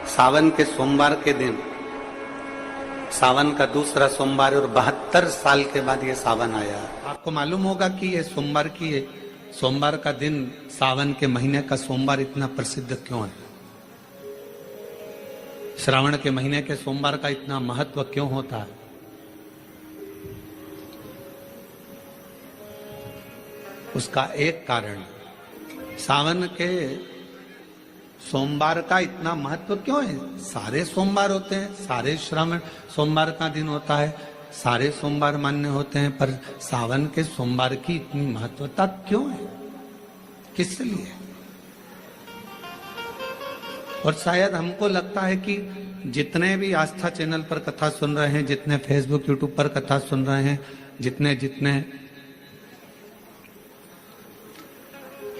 सावन के सोमवार के दिन, सावन का दूसरा सोमवार और 72 साल के बाद ये सावन आया। आपको मालूम होगा कि ये सोमवार का दिन, सावन के महीने का सोमवार इतना प्रसिद्ध क्यों है? श्रावण के महीने के सोमवार का इतना महत्व क्यों होता है? उसका एक कारण, सावन के सोमवार का इतना महत्व क्यों है? सारे सोमवार होते हैं, सारे श्रावण सोमवार का दिन होता है, सारे सोमवार मान्य होते हैं, पर सावन के सोमवार की इतनी महत्वता क्यों है? किस लिए? और शायद हमको लगता है कि जितने भी आस्था चैनल पर कथा सुन रहे हैं, जितने फेसबुक यूट्यूब पर कथा सुन रहे हैं, जितने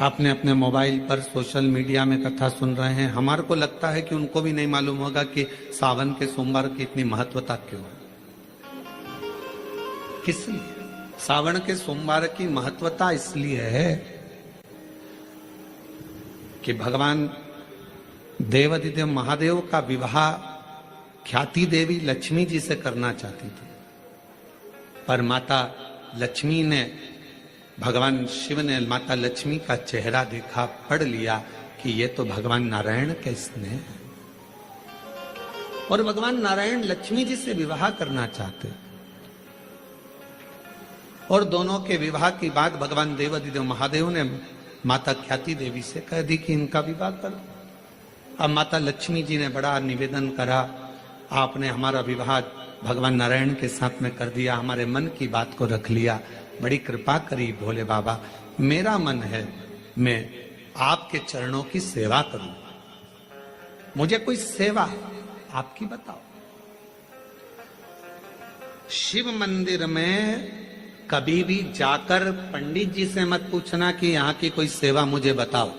आपने अपने मोबाइल पर सोशल मीडिया में कथा सुन रहे हैं, हमारे को लगता है कि उनको भी नहीं मालूम होगा कि सावन के सोमवार की इतनी महत्वता क्यों है। किस लिए? सावन के सोमवार की महत्वता इसलिए है कि भगवान देवाधिदेव महादेव का विवाह ख्याति देवी लक्ष्मी जी से करना चाहती थी, पर माता लक्ष्मी ने, भगवान शिव ने माता लक्ष्मी का चेहरा देखा, पढ़ लिया कि ये तो भगवान नारायण के स्नेह है, और भगवान नारायण लक्ष्मी जी से विवाह करना चाहते। और दोनों के विवाह की बात भगवान देवाधिदेव महादेव ने माता ख्याति देवी से कह दी कि इनका विवाह कर दो। अब माता लक्ष्मी जी ने बड़ा निवेदन करा, आपने हमारा विवाह भगवान नारायण के साथ में कर दिया, हमारे मन की बात को रख लिया, बड़ी कृपा करी भोले बाबा, मेरा मन है मैं आपके चरणों की सेवा करूं, मुझे कोई सेवा आपकी बताओ। शिव मंदिर में कभी भी जाकर पंडित जी से मत पूछना कि यहां की कोई सेवा मुझे बताओ।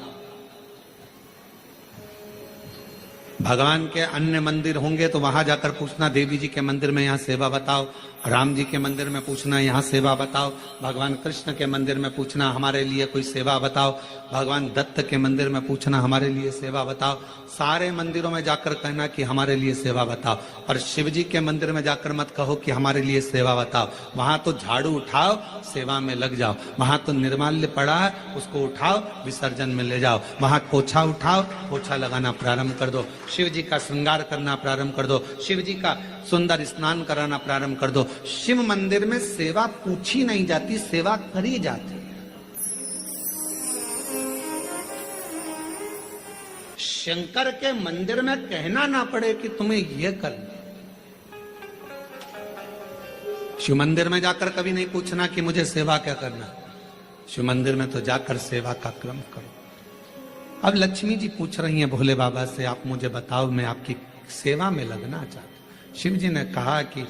भगवान के अन्य मंदिर होंगे तो वहां जाकर पूछना, देवी जी के मंदिर में यहाँ सेवा बताओ, राम जी के मंदिर में पूछना यहाँ सेवा बताओ, भगवान कृष्ण के मंदिर में पूछना हमारे लिए कोई सेवा बताओ, भगवान दत्त के मंदिर में पूछना हमारे लिए सेवा बताओ। सारे मंदिरों में जाकर कहना कि हमारे लिए सेवा बताओ, और शिव जी के मंदिर में जाकर मत कहो कि हमारे लिए सेवा बताओ। वहां तो झाड़ू उठाओ, सेवा में लग जाओ। वहां तो निर्माल्य पड़ा है, उसको उठाओ, विसर्जन में ले जाओ। वहां पोछा उठाओ, पोछा लगाना प्रारंभ कर दो, शिव जी का श्रृंगार करना प्रारंभ कर दो, शिव जी का सुंदर स्नान कराना प्रारंभ कर दो। शिव मंदिर में सेवा पूछी नहीं जाती, सेवा करी जाती। शंकर के मंदिर में कहना ना पड़े कि तुम्हें यह करना। शिव मंदिर में जाकर कभी नहीं पूछना कि मुझे सेवा क्या करना। शिव मंदिर में तो जाकर सेवा का क्रम करो। अब लक्ष्मी जी पूछ रही हैं भोले बाबा से, आप मुझे बताओ, मैं आपकी सेवा में लगना चाहती हूं। शिव जी ने कहा कि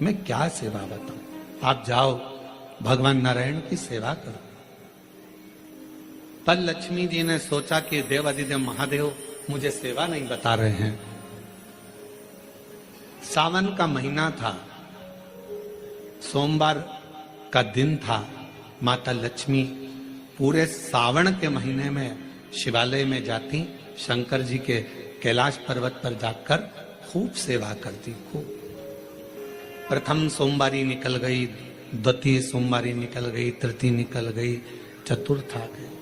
मैं क्या सेवा बताऊं, आप जाओ भगवान नारायण की सेवा करो। पर लक्ष्मी जी ने सोचा कि देवाधिदेव महादेव मुझे सेवा नहीं बता रहे हैं। सावन का महीना था, सोमवार का दिन था। माता लक्ष्मी पूरे सावन के महीने में शिवालय में जाती, शंकर जी के कैलाश पर्वत पर जाकर खूब सेवा करती। खूब प्रथम सोमवारी निकल गई, द्वितीय सोमवारी निकल गई, तृतीय निकल गई, चतुर्थ आ गई।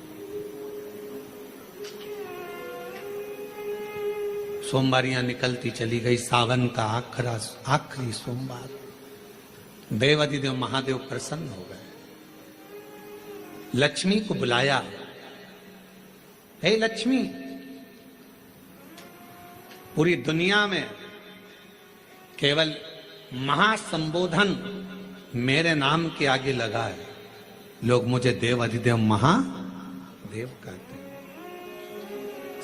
सोमवारियां निकलती चली गई। सावन का आखिरी सोमवार देवाधिदेव महादेव प्रसन्न हो गए, लक्ष्मी को बुलाया। हे लक्ष्मी, पूरी दुनिया में केवल महासंबोधन मेरे नाम के आगे लगा है, लोग मुझे देवाधिदेव महादेव कहते हैं।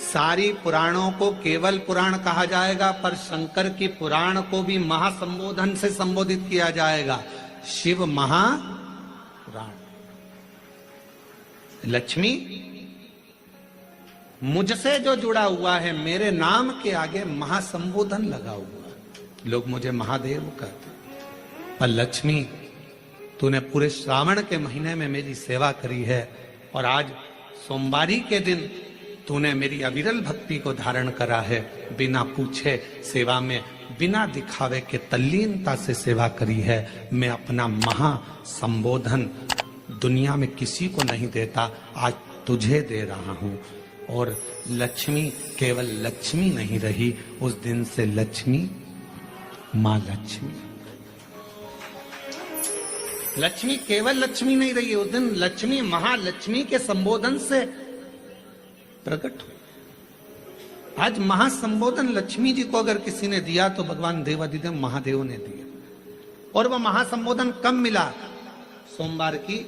सारी पुराणों को केवल पुराण कहा जाएगा, पर शंकर की पुराण को भी महासंबोधन से संबोधित किया जाएगा, शिव महापुराण। लक्ष्मी, मुझसे जो जुड़ा हुआ है, मेरे नाम के आगे महासंबोधन लगा हुआ है, लोग मुझे महादेव कहते हैं। पर लक्ष्मी, तूने पूरे श्रावण के महीने में मेरी सेवा करी है, और आज सोमवारी के दिन तूने मेरी अविरल भक्ति को धारण करा है, बिना पूछे सेवा में, बिना दिखावे के तल्लीनता से सेवा करी है। मैं अपना महा संबोधन दुनिया में किसी को नहीं देता, आज तुझे दे रहा हूं। और लक्ष्मी केवल लक्ष्मी नहीं रही, उस दिन से लक्ष्मी मां लक्ष्मी। लक्ष्मी केवल लक्ष्मी नहीं रही, उस दिन लक्ष्मी महालक्ष्मी के संबोधन से प्रकट हुई। आज महासंबोधन लक्ष्मी जी को अगर किसी ने दिया तो भगवान देवाधिदेव महादेव ने दिया। और वह महासंबोधन कब मिला? सोमवार की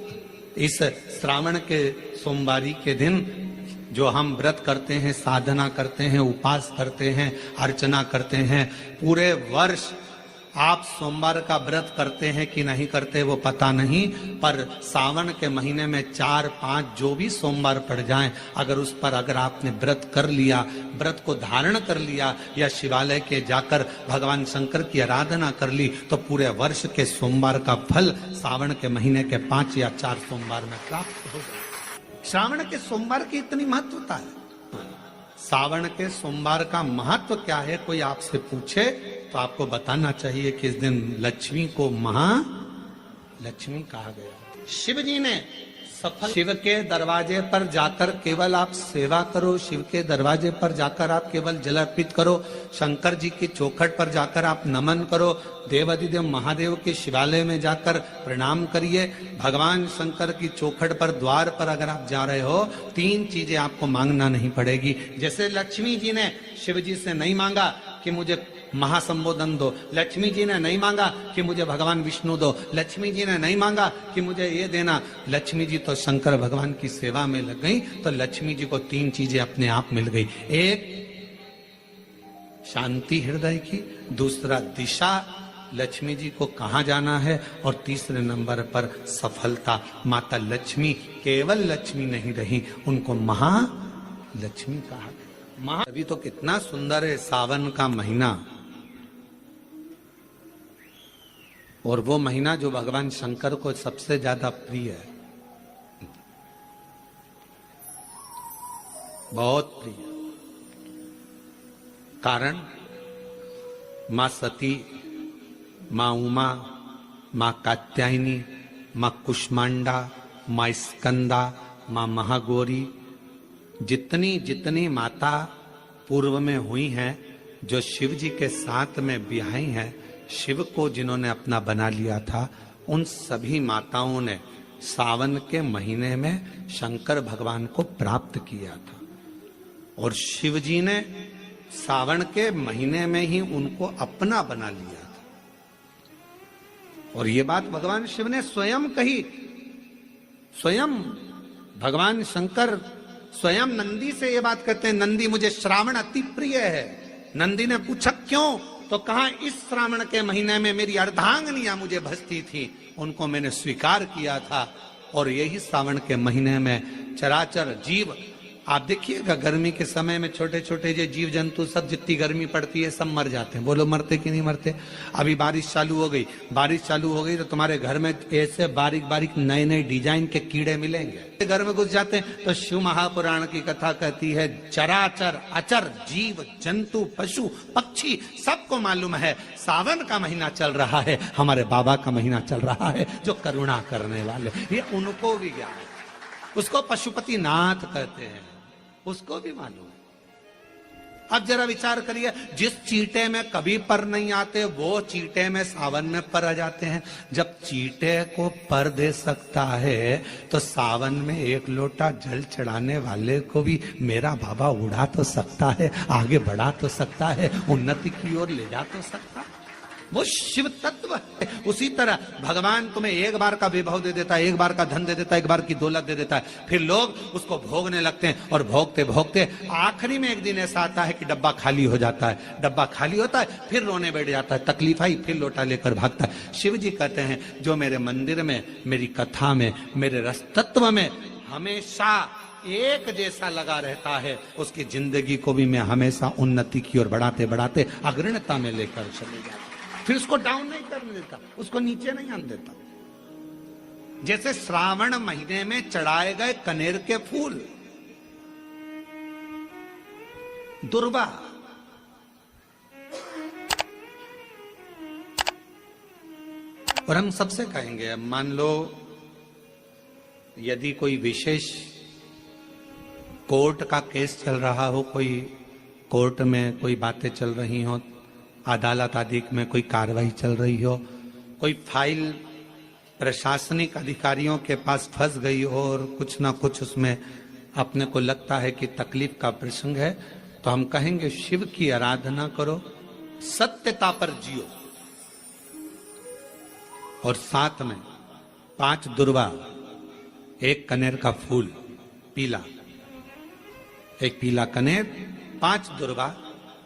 इस श्रावण के सोमवारी के दिन जो हम व्रत करते हैं, साधना करते हैं, उपास करते हैं, अर्चना करते हैं। पूरे वर्ष आप सोमवार का व्रत करते हैं कि नहीं करते वो पता नहीं, पर सावन के महीने में 4-5 जो भी सोमवार पड़ जाएं, अगर उस पर अगर आपने व्रत कर लिया, व्रत को धारण कर लिया या शिवालय के जाकर भगवान शंकर की आराधना कर ली, तो पूरे वर्ष के सोमवार का फल सावन के महीने के 5 या 4 सोमवार में प्राप्त होगा। श्रावण के सोमवार की इतनी महत्वता है। सावन के सोमवार का महत्व क्या है, कोई आपसे पूछे तो आपको बताना चाहिए कि इस दिन लक्ष्मी को महालक्ष्मी कहा गया। शिव जी ने सफल, शिव के दरवाजे पर जाकर केवल आप सेवा करो, शिव के दरवाजे पर जाकर आप केवल जल अर्पित करो, शंकर जी की चौखट पर जाकर आप नमन करो, देवाधिदेव महादेव के शिवालय में जाकर प्रणाम करिए। भगवान शंकर की चौखट पर द्वार पर अगर आप जा रहे हो, 3 चीजें आपको मांगना नहीं पड़ेगी। जैसे लक्ष्मी जी ने शिव जी से नहीं मांगा कि मुझे महासंबोधन दो, लक्ष्मी जी ने नहीं मांगा कि मुझे भगवान विष्णु दो, लक्ष्मी जी ने नहीं मांगा कि मुझे ये देना। लक्ष्मी जी तो शंकर भगवान की सेवा में लग गई, तो लक्ष्मी जी को 3 चीजें अपने आप मिल गई। एक शांति हृदय की, दूसरा दिशा लक्ष्मी जी को कहां जाना है, और तीसरे नंबर पर सफलता। माता लक्ष्मी केवल लक्ष्मी नहीं रही, उनको महालक्ष्मी कहा गया। अभी तो कितना सुंदर है सावन का महीना, और वो महीना जो भगवान शंकर को सबसे ज्यादा प्रिय है, बहुत प्रिय। कारण मां सती, मां उमा, मां कात्यायनी, मां कुष्मांडा, मां स्कंदा, मां महागौरी, जितनी जितनी माता पूर्व में हुई हैं, जो शिव जी के साथ में ब्याही हैं, शिव को जिन्होंने अपना बना लिया था, उन सभी माताओं ने सावन के महीने में शंकर भगवान को प्राप्त किया था। और शिव जी ने सावन के महीने में ही उनको अपना बना लिया था। और ये बात भगवान शिव ने स्वयं कही। स्वयं भगवान शंकर स्वयं नंदी से ये बात कहते हैं, नंदी मुझे श्रावण अति प्रिय है। नंदी ने पूछा क्यों, तो कहा इस श्रावण के महीने में मेरी अर्धांगिनियां मुझे भजती थी, उनको मैंने स्वीकार किया था। और यही श्रावण के महीने में चराचर जीव, आप देखिएगा गर्मी के समय में छोटे छोटे जो जीव जंतु सब, जितनी गर्मी पड़ती है सब मर जाते हैं। बोलो मरते कि नहीं मरते? अभी बारिश चालू हो गई, बारिश चालू हो गई तो तुम्हारे घर में ऐसे बारीक बारीक नए नए डिजाइन के कीड़े मिलेंगे। घर में घुस जाते हैं तो शिव महापुराण की कथा कहती है, चराचर अचर जीव जंतु पशु पक्षी सबको मालूम है सावन का महीना चल रहा है, हमारे बाबा का महीना चल रहा है जो करुणा करने वाले, ये उनको भी ज्ञान है। उसको पशुपति नाथ कहते हैं, उसको भी मालूम है। अब जरा विचार करिए, जिस चींटे में कभी पर नहीं आते वो चींटे में सावन में पर आ जाते हैं। जब चींटे को पर दे सकता है तो सावन में 1 लोटा जल चढ़ाने वाले को भी मेरा बाबा उड़ा तो सकता है, आगे बढ़ा तो सकता है, उन्नति की ओर ले जा तो सकता है। वो शिव तत्व है। उसी तरह भगवान तुम्हें 1 बार का विभव दे देता है, 1 बार का धन दे देता है, 1 बार की दौलत दे देता है, फिर लोग उसको भोगने लगते हैं और भोगते भोगते आखिरी में एक दिन ऐसा आता है कि डब्बा खाली हो जाता है। डब्बा खाली होता है, फिर रोने बैठ जाता है, तकलीफ आई, फिर लोटा लेकर भागता है। शिव जी कहते हैं जो मेरे मंदिर में, मेरी कथा में, मेरे रस तत्व में हमेशा एक जैसा लगा रहता है, उसकी जिंदगी को भी मैं हमेशा उन्नति की ओर बढ़ाते बढ़ाते अग्रणता में लेकर चले जाता। फिर उसको डाउन नहीं करने देता, उसको नीचे नहीं आने देता। जैसे श्रावण महीने में चढ़ाए गए कनेर के फूल, दुर्वा। और हम सबसे कहेंगे, अब मान लो यदि कोई विशेष कोर्ट का केस चल रहा हो, कोई कोर्ट में कोई बातें चल रही हो, अदालत आदि में कोई कार्रवाई चल रही हो, कोई फाइल प्रशासनिक अधिकारियों के पास फंस गई हो और कुछ ना कुछ उसमें अपने को लगता है कि तकलीफ का प्रसंग है, तो हम कहेंगे शिव की आराधना करो, सत्यता पर जियो, और साथ में 5 दुर्वा, 1 कनेर का फूल पीला, 1 पीला कनेर, 5 दुर्वा,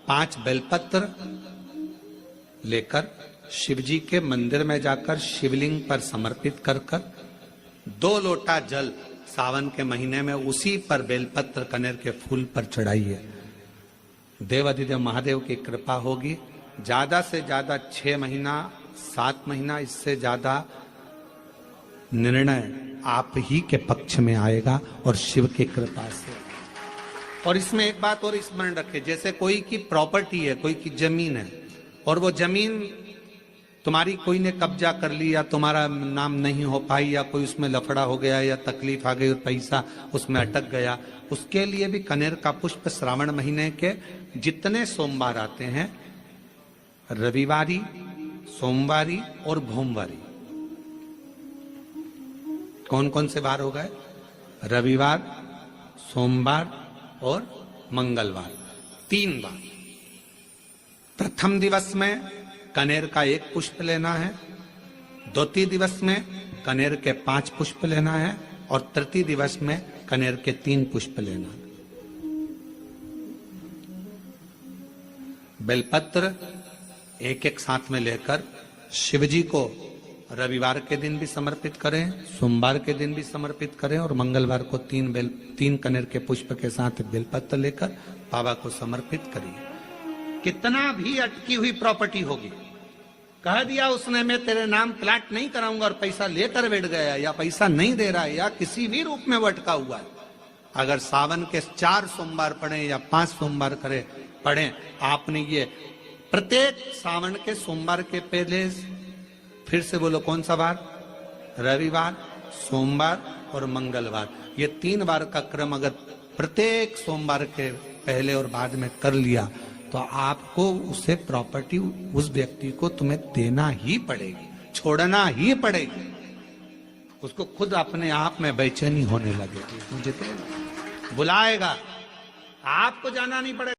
5 बेलपत्र लेकर शिव जी के मंदिर में जाकर शिवलिंग पर समर्पित कर 2 लोटा जल सावन के महीने में उसी पर बेलपत्र कनेर के फूल पर चढ़ाइए। देवाधिदेव महादेव की कृपा होगी। ज्यादा से ज्यादा 6 महीना 7 महीना, इससे ज्यादा निर्णय आप ही के पक्ष में आएगा और शिव की कृपा से। और इसमें एक बात और स्मरण रखें, जैसे कोई की प्रॉपर्टी है, कोई की जमीन है, और वो जमीन तुम्हारी कोई ने कब्जा कर ली या तुम्हारा नाम नहीं हो पाई या कोई उसमें लफड़ा हो गया या तकलीफ आ गई और पैसा उसमें अटक गया, उसके लिए भी कनेर का पुष्प श्रावण महीने के जितने सोमवार आते हैं, रविवारी, सोमवारी और भोमवारी, कौन कौन से वार हो गए? रविवार, सोमवार और मंगलवार, 3 बार। प्रथम दिवस में कनेर का 1 पुष्प लेना है, द्वितीय दिवस में कनेर के 5 पुष्प लेना है, और तृतीय दिवस में कनेर के 3 पुष्प लेना है। बेलपत्र 1-1 साथ में लेकर शिवजी को रविवार के दिन भी समर्पित करें, सोमवार के दिन भी समर्पित करें, और मंगलवार को 3 कनेर के पुष्प के साथ बेलपत्र लेकर बाबा को समर्पित करिए। कितना भी अटकी हुई प्रॉपर्टी होगी, कह दिया उसने मैं तेरे नाम प्लाट नहीं कराऊंगा और पैसा लेकर बैठ गया, या पैसा नहीं दे रहा है, या किसी भी रूप में वो अटका हुआ है, अगर सावन के 4 सोमवार पढ़े या 5 सोमवार पढ़े, आपने ये प्रत्येक सावन के सोमवार के पहले, फिर से बोलो कौन सा बार? रविवार, सोमवार और मंगलवार, ये 3 बार का क्रम अगर प्रत्येक सोमवार के पहले और बाद में कर लिया, तो आपको उसे प्रॉपर्टी उस व्यक्ति को तुम्हें देना ही पड़ेगी, छोड़ना ही पड़ेगी। उसको खुद अपने आप में बेचैनी होने लगेगी, मुझे तो बुलाएगा, आपको जाना नहीं पड़ेगा।